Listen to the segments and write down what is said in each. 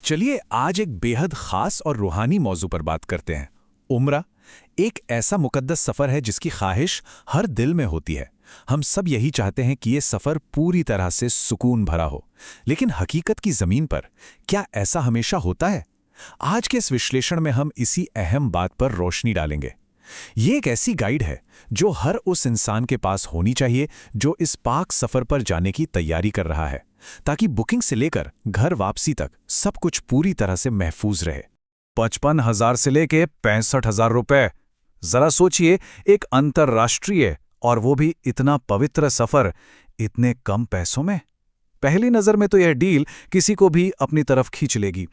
चलिए आज एक बेहद खास और रूहानी मौजू पर बात करते हैं। उम्रा एक ऐसा मुकद्दस सफ़र है जिसकी ख्वाहिश हर दिल में होती है। हम सब यही चाहते हैं कि ये सफ़र पूरी तरह से सुकून भरा हो, लेकिन हकीकत की ज़मीन पर क्या ऐसा हमेशा होता है? आज के इस विश्लेषण में हम इसी अहम बात पर रोशनी डालेंगे। ये एक ऐसी गाइड है जो हर उस इंसान के पास होनी चाहिए जो इस पाक सफ़र पर जाने की तैयारी कर रहा है, ताकि बुकिंग से लेकर घर वापसी तक सब कुछ पूरी तरह से महफूज रहे। 55,000 से लेके 65,000 रुपए। जरा सोचिए, एक अंतर्राष्ट्रीय और वो भी इतना पवित्र सफर इतने कम पैसों में। पहली नजर में तो यह डील किसी को भी अपनी तरफ खींच लेगी।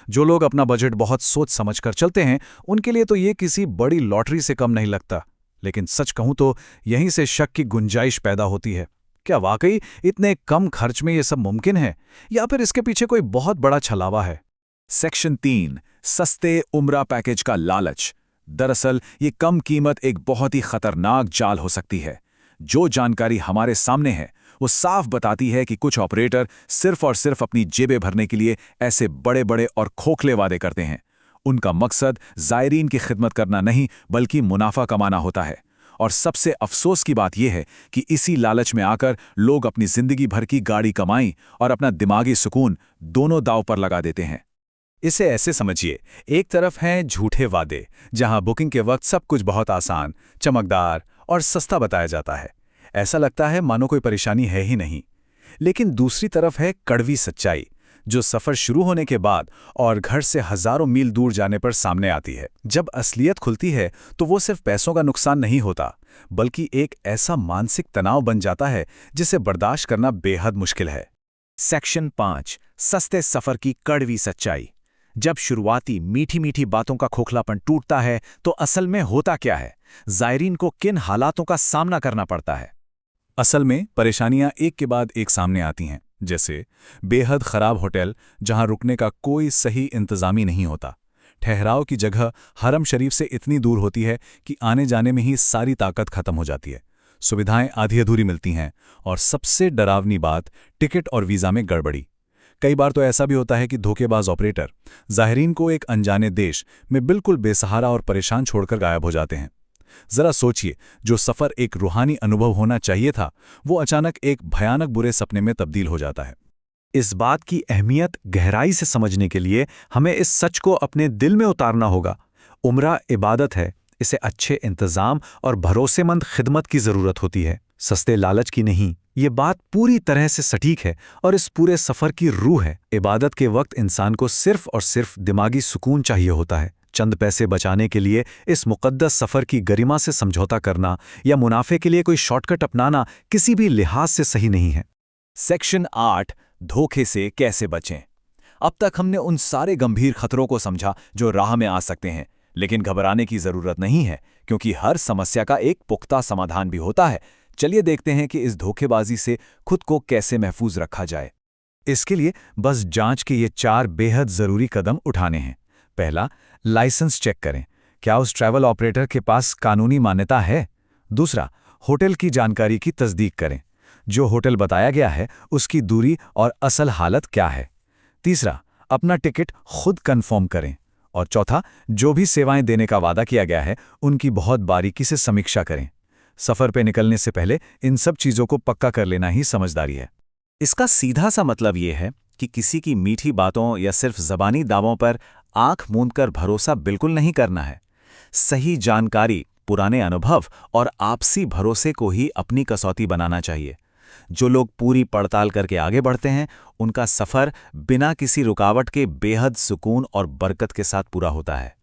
जो लोग अपना बजट बहुत सोच समझकर चलते हैं उनके लिए तो ये किसी बड़ी लॉटरी से कम नहीं लगता। लेकिन सच कहूं तो यहीं से शक की गुंजाइश पैदा होती है। क्या वाकई इतने कम खर्च में ये सब मुमकिन है, या फिर इसके पीछे कोई बहुत बड़ा छलावा है? सेक्शन 3, सस्ते उम्रा पैकेज का लालच। दरअसल ये कम कीमत एक बहुत ही खतरनाक जाल हो सकती है। जो जानकारी हमारे सामने है वो साफ बताती है कि कुछ ऑपरेटर सिर्फ और सिर्फ अपनी जेबें भरने के लिए ऐसे बड़े बड़े और खोखले वादे करते हैं। उनका मकसद ज़ायरीन की खिदमत करना नहीं बल्कि मुनाफा कमाना होता है। और सबसे अफसोस की बात यह है कि इसी लालच में आकर लोग अपनी जिंदगी भर की गाड़ी कमाई और अपना दिमागी सुकून दोनों दांव पर लगा देते हैं। इसे ऐसे समझिए, एक तरफ हैं झूठे वादे जहां बुकिंग के वक्त सब कुछ बहुत आसान, चमकदार और सस्ता बताया जाता है। ऐसा लगता है मानो कोई परेशानी है ही नहीं। लेकिन दूसरी तरफ है कड़वी सच्चाई, जो सफ़र शुरू होने के बाद और घर से हज़ारों मील दूर जाने पर सामने आती है। जब असलियत खुलती है तो वो सिर्फ पैसों का नुकसान नहीं होता, बल्कि एक ऐसा मानसिक तनाव बन जाता है जिसे बर्दाश्त करना बेहद मुश्किल है। सेक्शन 5, सस्ते सफ़र की कड़वी सच्चाई। जब शुरुआती मीठी मीठी बातों का खोखलापन टूटता है तो असल में होता क्या है? ज़ायरीन को किन हालातों का सामना करना पड़ता है? असल में परेशानियां एक के बाद एक सामने आती हैं, जैसे बेहद खराब होटल जहां रुकने का कोई सही इंतजामी नहीं होता। ठहराव की जगह हरम शरीफ से इतनी दूर होती है कि आने जाने में ही सारी ताकत खत्म हो जाती है। सुविधाएं आधी अधूरी मिलती हैं, और सबसे डरावनी बात, टिकट और वीज़ा में गड़बड़ी। कई बार तो ऐसा भी होता है कि धोखेबाज ऑपरेटर ज़ायरीन को एक अनजाने देश में बिल्कुल बेसहारा और परेशान छोड़कर गायब हो जाते हैं। जरा सोचिए, जो सफ़र एक रूहानी अनुभव होना चाहिए था वो अचानक एक भयानक बुरे सपने में तब्दील हो जाता है। इस बात की अहमियत गहराई से समझने के लिए हमें इस सच को अपने दिल में उतारना होगा। उम्रा इबादत है, इसे अच्छे इंतज़ाम और भरोसेमंद खिदमत की ज़रूरत होती है, सस्ते लालच की नहीं। ये बात पूरी तरह से सटीक है और इस पूरे सफ़र की रूह है। इबादत के वक्त इंसान को सिर्फ और सिर्फ दिमागी सुकून चाहिए होता है। चंद पैसे बचाने के लिए इस मुक़द्दस सफ़र की गरिमा से समझौता करना या मुनाफे के लिए कोई शॉर्टकट अपनाना किसी भी लिहाज से सही नहीं है। सेक्शन 8, धोखे से कैसे बचें। अब तक हमने उन सारे गंभीर खतरों को समझा जो राह में आ सकते हैं, लेकिन घबराने की ज़रूरत नहीं है, क्योंकि हर समस्या का एक पुख्ता समाधान भी होता है। चलिए देखते हैं कि इस धोखेबाजी से खुद को कैसे महफूज रखा जाए। इसके लिए बस जांच के ये 4 बेहद ज़रूरी कदम उठाने हैं। पहला, लाइसेंस चेक करें, क्या उस ट्रैवल ऑपरेटर के पास कानूनी मान्यता है। दूसरा, होटल की जानकारी की तस्दीक करें, जो होटल बताया गया है उसकी दूरी और असल हालत क्या है। तीसरा, अपना टिकट खुद कंफर्म करें। और चौथा, जो भी सेवाएं देने का वादा किया गया है उनकी बहुत बारीकी से समीक्षा करें। सफ़र पे निकलने से पहले इन सब चीज़ों को पक्का कर लेना ही समझदारी है। इसका सीधा सा मतलब ये है कि किसी की मीठी बातों या सिर्फ ज़बानी दावों पर आंख मूंदकर भरोसा बिल्कुल नहीं करना है। सही जानकारी, पुराने अनुभव और आपसी भरोसे को ही अपनी कसौटी बनाना चाहिए। जो लोग पूरी पड़ताल करके आगे बढ़ते हैं उनका सफ़र बिना किसी रुकावट के बेहद सुकून और बरकत के साथ पूरा होता है।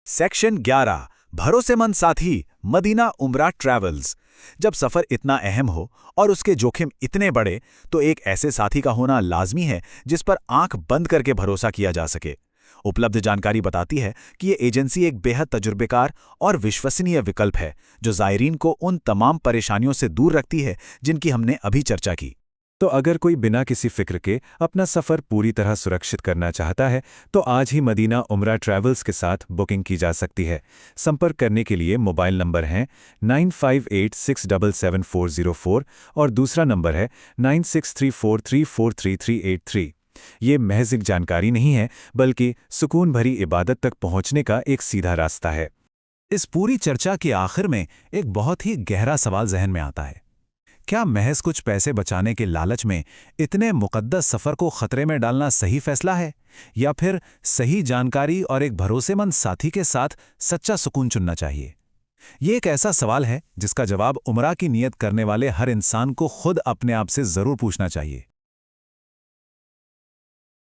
सेक्शन 11, भरोसेमंद साथी, मदीना उम्रा ट्रैवल्स। जब सफ़र इतना अहम हो और उसके जोखिम इतने बड़े तो एक ऐसे साथी का होना लाजमी है जिस पर आंख बंद करके भरोसा किया जा सके। उपलब्ध जानकारी बताती है कि ये एजेंसी एक बेहद तजुर्बेकार और विश्वसनीय विकल्प है जो ज़ायरीन को उन तमाम परेशानियों से दूर रखती है जिनकी हमने अभी चर्चा की। तो अगर कोई बिना किसी फिक्र के अपना सफ़र पूरी तरह सुरक्षित करना चाहता है तो आज ही मदीना उम्रा ट्रैवल्स के साथ बुकिंग की जा सकती है। संपर्क करने के लिए मोबाइल नंबर है 9586777404 और दूसरा नंबर है 9634343383। ये महज एक जानकारी नहीं है, बल्कि सुकून भरी इबादत तक पहुंचने का एक सीधा रास्ता है। इस पूरी चर्चा के आखिर में एक बहुत ही गहरा सवाल जहन में आता है। क्या महज कुछ पैसे बचाने के लालच में इतने मुकद्दस सफ़र को खतरे में डालना सही फैसला है, या फिर सही जानकारी और एक भरोसेमंद साथी के साथ सच्चा सुकून चुनना चाहिए? ये एक ऐसा सवाल है जिसका जवाब उमरा की नीयत करने वाले हर इंसान को खुद अपने आप से ज़रूर पूछना चाहिए।